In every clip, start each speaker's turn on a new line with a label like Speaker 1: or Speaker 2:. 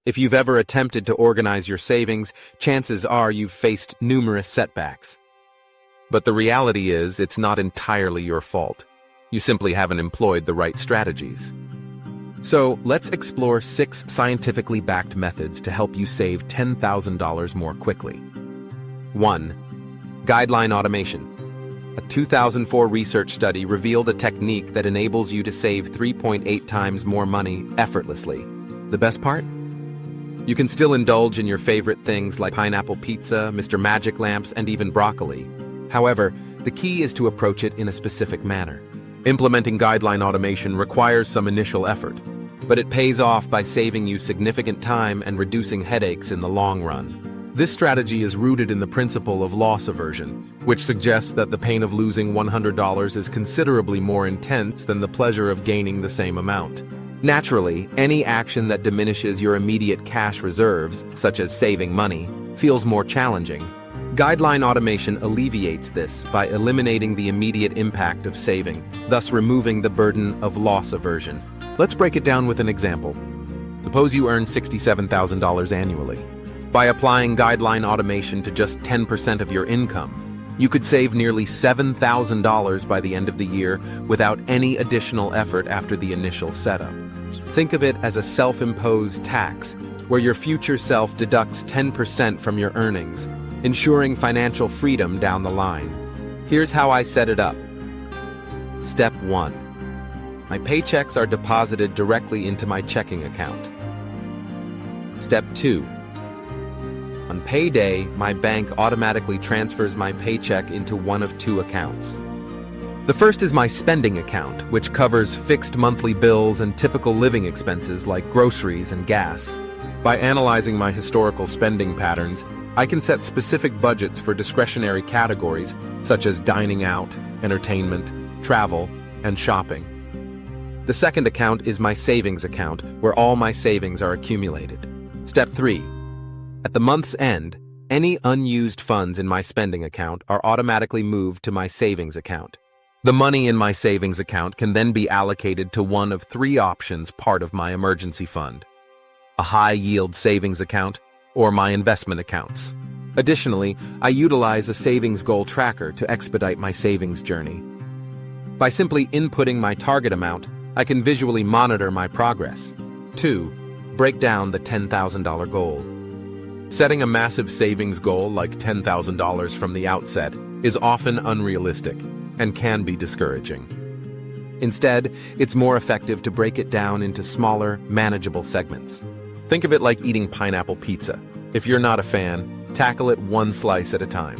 Speaker 1: If you've ever attempted to organize your savings, chances are you've faced numerous setbacks. But the reality is, it's not entirely your fault. You simply haven't employed the right strategies. So, let's explore 6 scientifically backed methods to help you save $10,000 more quickly. 1. Guideline Automation. A 2004 research study revealed a technique that enables you to save 3.8 times more money effortlessly. The best part? You can still indulge in your favorite things like pineapple pizza, Mr. Magic lamps, and even broccoli. However, the key is to approach it in a specific manner. Implementing guideline automation requires some initial effort, but it pays off by saving you significant time and reducing headaches in the long run. This strategy is rooted in the principle of loss aversion, which suggests that the pain of losing $100 is considerably more intense than the pleasure of gaining the same amount. Naturally, any action that diminishes your immediate cash reserves, such as saving money, feels more challenging. Guideline automation alleviates this by eliminating the immediate impact of saving, thus removing the burden of loss aversion. Let's break it down with an example. Suppose you earn $67,000 annually. By applying guideline automation to just 10% of your income, you could save nearly $7,000 by the end of the year without any additional effort after the initial setup. Think of it as a self-imposed tax, where your future self deducts 10% from your earnings, ensuring financial freedom down the line. Here's how I set it up. Step 1. My paychecks are deposited directly into my checking account. Step 2. On payday, my bank automatically transfers my paycheck into one of 2 accounts. The first is my spending account, which covers fixed monthly bills and typical living expenses like groceries and gas. By analyzing my historical spending patterns, I can set specific budgets for discretionary categories such as dining out, entertainment, travel, and shopping. The second account is my savings account, where all my savings are accumulated. Step 3. At the month's end, any unused funds in my spending account are automatically moved to my savings account. The money in my savings account can then be allocated to one of 3 options part of my emergency fund: a high-yield savings account or my investment accounts. Additionally, I utilize a savings goal tracker to expedite my savings journey. By simply inputting my target amount, I can visually monitor my progress. 2. Break down the $10,000 goal. Setting a massive savings goal like $10,000 from the outset is often unrealistic and can be discouraging. Instead, it's more effective to break it down into smaller, manageable segments. Think of it like eating pineapple pizza. If you're not a fan, tackle it one slice at a time.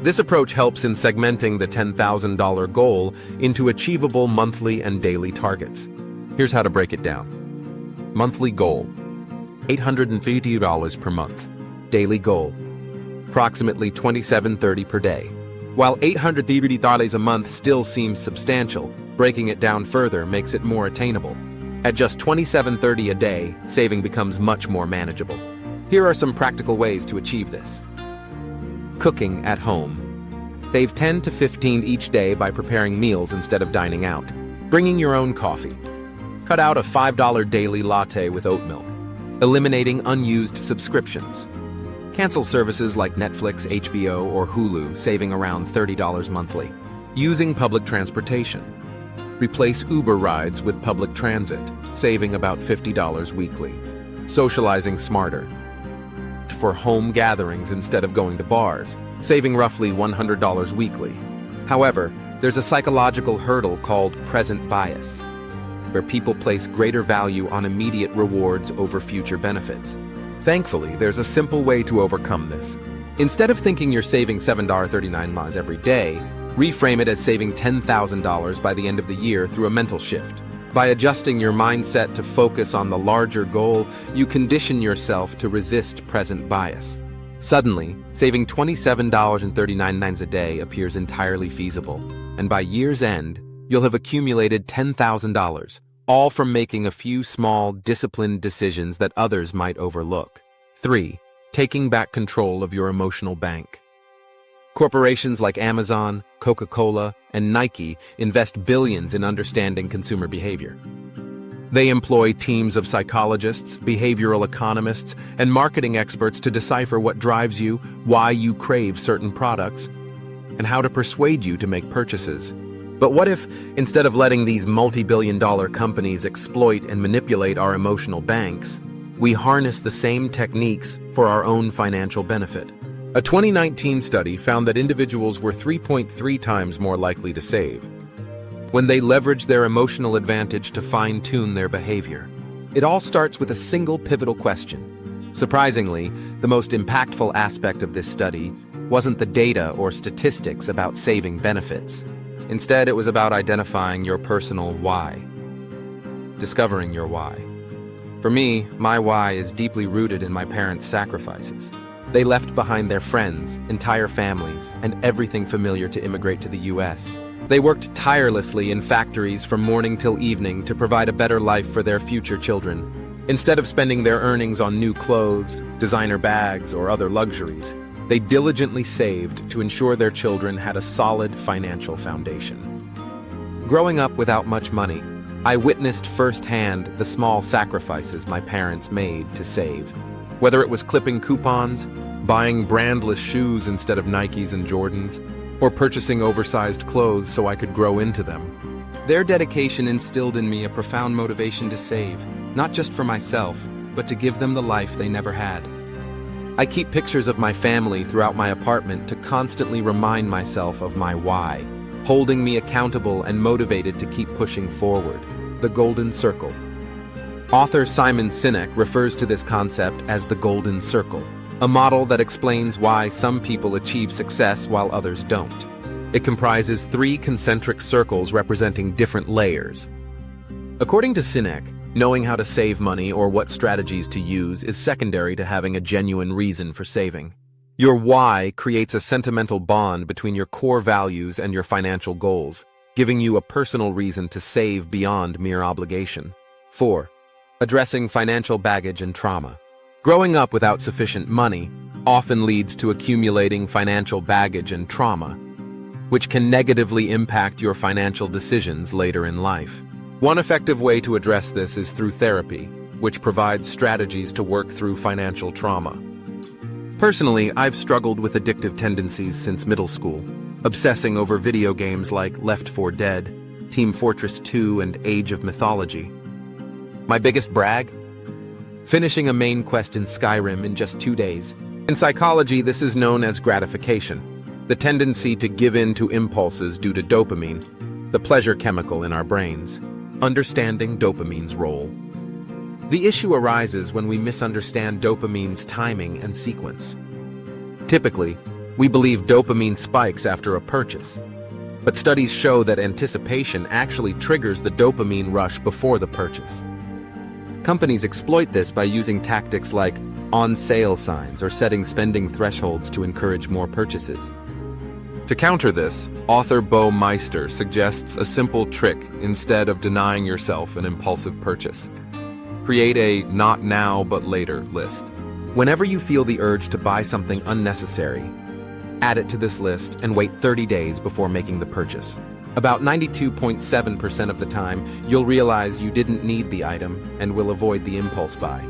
Speaker 1: This approach helps in segmenting the $10,000 goal into achievable monthly and daily targets. Here's how to break it down. Monthly goal: $850 per month. Daily goal: approximately $27.30 per day. While $850 a month still seems substantial, breaking it down further makes it more attainable. At just $27.30 a day, saving becomes much more manageable. Here are some practical ways to achieve this. Cooking at home. Save 10 to 15 each day by preparing meals instead of dining out. Bringing your own coffee. Cut out a $5 daily latte with oat milk. Eliminating unused subscriptions. Cancel services like Netflix, HBO, or Hulu, saving around $30 monthly. Using public transportation. Replace Uber rides with public transit, saving about $50 weekly. Socializing smarter. For home gatherings instead of going to bars, saving roughly $100 weekly. However, there's a psychological hurdle called present bias, where people place greater value on immediate rewards over future benefits. Thankfully, there's a simple way to overcome this. Instead of thinking you're saving $7.39 every day, reframe it as saving $10,000 by the end of the year through a mental shift. By adjusting your mindset to focus on the larger goal, you condition yourself to resist present bias. Suddenly, saving $27.39 a day appears entirely feasible, and by year's end, you'll have accumulated $10,000, all from making a few small, disciplined decisions that others might overlook. 3. Taking back control of your emotional bank. Corporations like Amazon, Coca-Cola, and Nike invest billions in understanding consumer behavior. They employ teams of psychologists, behavioral economists, and marketing experts to decipher what drives you, why you crave certain products, and how to persuade you to make purchases. But what if, instead of letting these multi-billion-dollar companies exploit and manipulate our emotional banks, we harness the same techniques for our own financial benefit? A 2019 study found that individuals were 3.3 times more likely to save when they leverage their emotional advantage to fine-tune their behavior. It all starts with a single pivotal question. Surprisingly, the most impactful aspect of this study wasn't the data or statistics about saving benefits. Instead, it was about identifying your personal why. Discovering your why. For me, my why is deeply rooted in my parents' sacrifices. They left behind their friends, entire families, and everything familiar to immigrate to the US. They worked tirelessly in factories from morning till evening to provide a better life for their future children. Instead of spending their earnings on new clothes, designer bags, or other luxuries, they diligently saved to ensure their children had a solid financial foundation. Growing up without much money, I witnessed firsthand the small sacrifices my parents made to save. Whether it was clipping coupons, buying brandless shoes instead of Nikes and Jordans, or purchasing oversized clothes so I could grow into them. Their dedication instilled in me a profound motivation to save, not just for myself, but to give them the life they never had. I keep pictures of my family throughout my apartment to constantly remind myself of my why, holding me accountable and motivated to keep pushing forward. The Golden Circle. Author Simon Sinek refers to this concept as the Golden Circle, a model that explains why some people achieve success while others don't. It comprises 3 concentric circles representing different layers. According to Sinek, knowing how to save money or what strategies to use is secondary to having a genuine reason for saving. Your why creates a sentimental bond between your core values and your financial goals, giving you a personal reason to save beyond mere obligation. 4. Addressing financial baggage and trauma. Growing up without sufficient money often leads to accumulating financial baggage and trauma, which can negatively impact your financial decisions later in life. One effective way to address this is through therapy, which provides strategies to work through financial trauma. Personally, I've struggled with addictive tendencies since middle school, obsessing over video games like Left 4 Dead, Team Fortress 2, and Age of Mythology. My biggest brag? Finishing a main quest in Skyrim in just 2 days. In psychology, this is known as gratification, the tendency to give in to impulses due to dopamine, the pleasure chemical in our brains. Understanding dopamine's role. The issue arises when we misunderstand dopamine's timing and sequence. Typically, we believe dopamine spikes after a purchase, but studies show that anticipation actually triggers the dopamine rush before the purchase. Companies exploit this by using tactics like on-sale signs or setting spending thresholds to encourage more purchases. To counter this, author Bo Meister suggests a simple trick instead of denying yourself an impulsive purchase. Create a not now but later list. Whenever you feel the urge to buy something unnecessary, add it to this list and wait 30 days before making the purchase. About 92.7% of the time, you'll realize you didn't need the item and will avoid the impulse buy.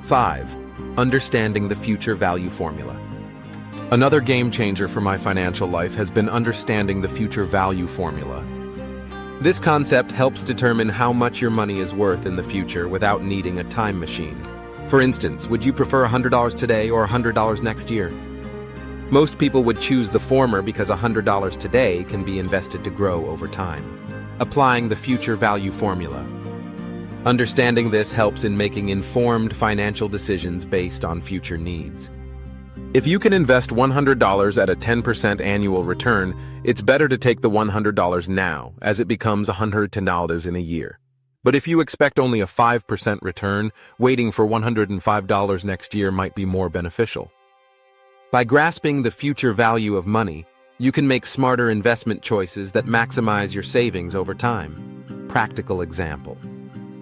Speaker 1: 5. Understanding the future value formula. Another game changer for my financial life has been understanding the future value formula. This concept helps determine how much your money is worth in the future without needing a time machine. For instance, would you prefer $100 today or $100 next year? Most people would choose the former because $100 today can be invested to grow over time. Applying the future value formula. Understanding this helps in making informed financial decisions based on future needs. If you can invest $100 at a 10% annual return, it's better to take the $100 now, as it becomes $110 in a year. But if you expect only a 5% return, waiting for $105 next year might be more beneficial. By grasping the future value of money, you can make smarter investment choices that maximize your savings over time. Practical example.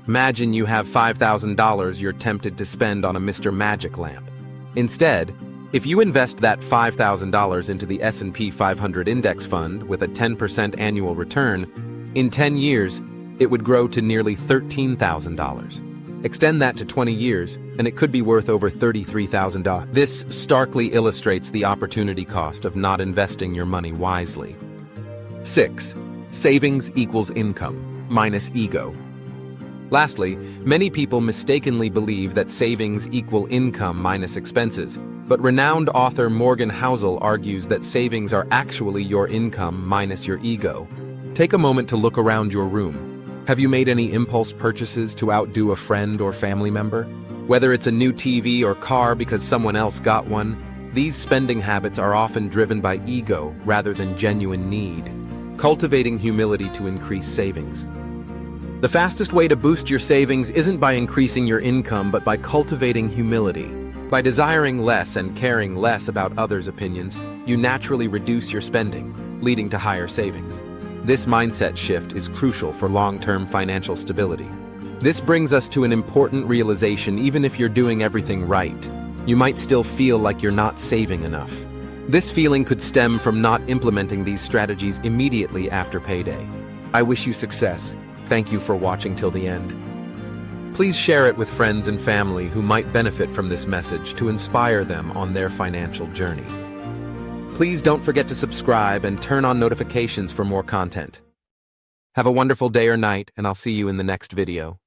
Speaker 1: Imagine you have $5,000 you're tempted to spend on a Mr. Magic lamp. Instead, if you invest that $5,000 into the S&P 500 index fund with a 10% annual return, in 10 years, it would grow to nearly $13,000. Extend that to 20 years, and it could be worth over $33,000. This starkly illustrates the opportunity cost of not investing your money wisely. 6. Savings equals income minus ego. Lastly, many people mistakenly believe that savings equal income minus expenses, but renowned author Morgan Housel argues that savings are actually your income minus your ego. Take a moment to look around your room. Have you made any impulse purchases to outdo a friend or family member? Whether it's a new TV or car because someone else got one, these spending habits are often driven by ego rather than genuine need. Cultivating humility to increase savings. The fastest way to boost your savings isn't by increasing your income, but by cultivating humility. By desiring less and caring less about others' opinions, you naturally reduce your spending, leading to higher savings. This mindset shift is crucial for long-term financial stability. This brings us to an important realization: even if you're doing everything right, you might still feel like you're not saving enough. This feeling could stem from not implementing these strategies immediately after payday. I wish you success. Thank you for watching till the end. Please share it with friends and family who might benefit from this message to inspire them on their financial journey. Please don't forget to subscribe and turn on notifications for more content. Have a wonderful day or night, and I'll see you in the next video.